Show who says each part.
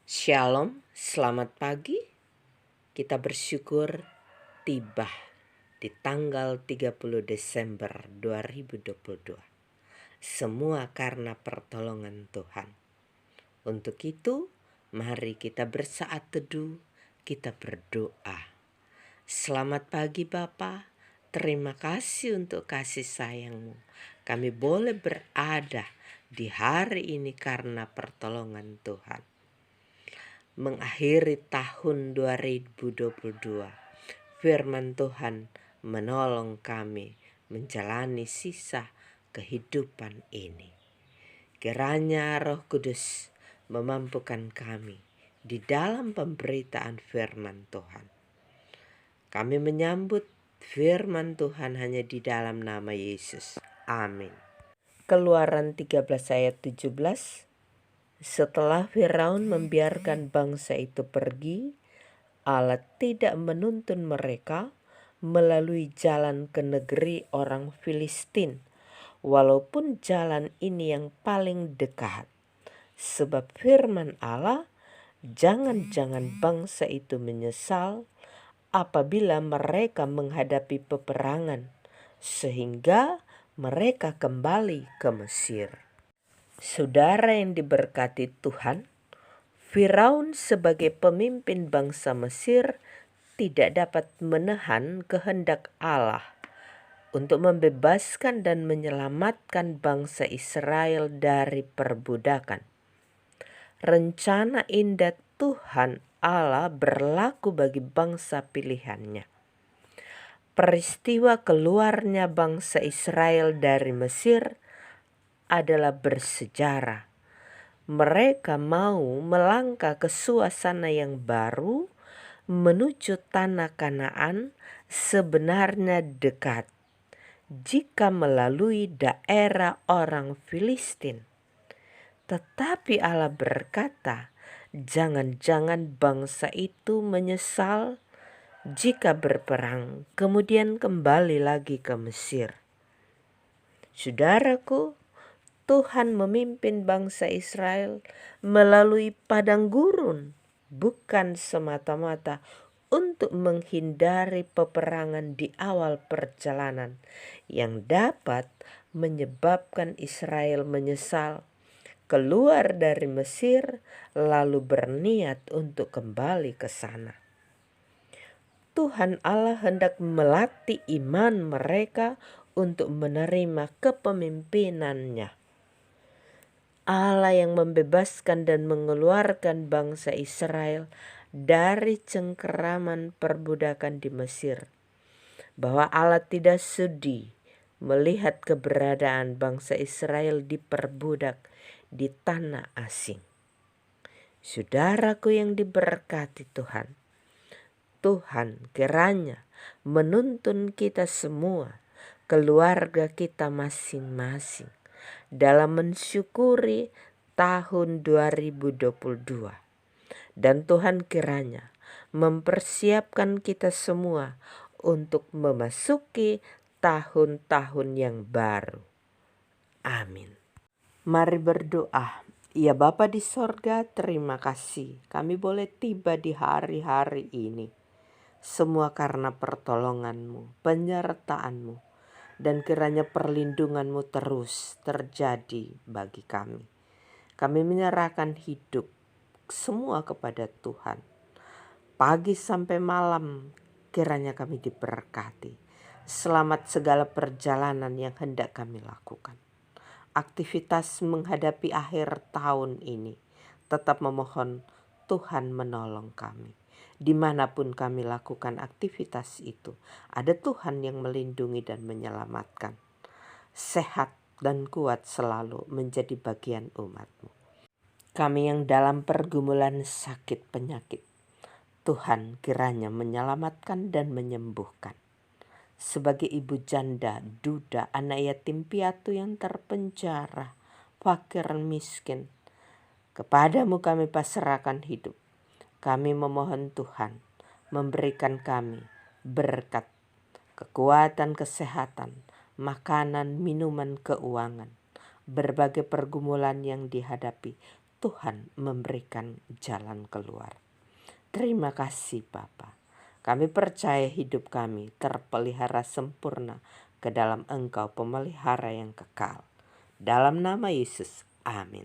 Speaker 1: Shalom, selamat pagi. Kita bersyukur tiba di tanggal 30 Desember 2022. Semua karena pertolongan Tuhan. Untuk itu, mari kita bersaat teduh, kita berdoa. Selamat pagi Bapa, terima kasih untuk kasih sayang-Mu. Kami boleh berada di hari ini karena pertolongan Tuhan. Mengakhiri tahun 2022, firman Tuhan menolong kami menjalani sisa kehidupan ini. Kiranya Roh Kudus memampukan kami di dalam pemberitaan firman Tuhan. Kami menyambut firman Tuhan hanya di dalam nama Yesus. Amin. Keluaran 13 ayat 17. Setelah Firaun membiarkan bangsa itu pergi, Allah tidak menuntun mereka melalui jalan ke negeri orang Filistin, walaupun jalan ini yang paling dekat. Sebab firman Allah, jangan-jangan bangsa itu menyesal apabila mereka menghadapi peperangan, sehingga mereka kembali ke Mesir. Saudara yang diberkati Tuhan, Firaun sebagai pemimpin bangsa Mesir tidak dapat menahan kehendak Allah untuk membebaskan dan menyelamatkan bangsa Israel dari perbudakan. Rencana indah Tuhan Allah berlaku bagi bangsa pilihannya. Peristiwa keluarnya bangsa Israel dari Mesir adalah bersejarah. Mereka mau melangkah ke suasana yang baru menuju tanah Kanaan sebenarnya dekat jika melalui daerah orang Filistin. Tetapi Allah berkata, jangan-jangan bangsa itu menyesal jika berperang kemudian kembali lagi ke Mesir. Saudaraku, Tuhan memimpin bangsa Israel melalui padang gurun, bukan semata-mata untuk menghindari peperangan di awal perjalanan yang dapat menyebabkan Israel menyesal, keluar dari Mesir, lalu berniat untuk kembali ke sana. Tuhan Allah hendak melatih iman mereka untuk menerima kepemimpinannya. Allah yang membebaskan dan mengeluarkan bangsa Israel dari cengkeraman perbudakan di Mesir. Bahwa Allah tidak sudi melihat keberadaan bangsa Israel diperbudak di tanah asing. Saudaraku yang diberkati Tuhan, Tuhan kiranya menuntun kita semua, keluarga kita masing-masing, dalam mensyukuri tahun 2022. Dan Tuhan kiranya mempersiapkan kita semua untuk memasuki tahun-tahun yang baru. Amin. Mari berdoa. Ya Bapa di sorga, terima kasih kami boleh tiba di hari-hari ini. Semua karena pertolongan-Mu, penyertaan-Mu, dan kiranya perlindungan-Mu terus terjadi bagi kami. Kami menyerahkan hidup semua kepada Tuhan. Pagi sampai malam kiranya kami diberkati. Selamat segala perjalanan yang hendak kami lakukan. Aktivitas menghadapi akhir tahun ini, tetap memohon Tuhan menolong kami. Dimanapun kami lakukan aktivitas itu, ada Tuhan yang melindungi dan menyelamatkan. Sehat dan kuat selalu menjadi bagian umat-Mu. Kami yang dalam pergumulan sakit penyakit, Tuhan kiranya menyelamatkan dan menyembuhkan. Sebagai ibu janda, duda, anak yatim piatu yang terpenjara, fakir miskin, kepadamu kami pasrahkan hidup. Kami memohon Tuhan memberikan kami berkat, kekuatan, kesehatan, makanan, minuman, keuangan, berbagai pergumulan yang dihadapi. Tuhan memberikan jalan keluar. Terima kasih Bapa. Kami percaya hidup kami terpelihara sempurna ke dalam Engkau pemelihara yang kekal. Dalam nama Yesus, amin.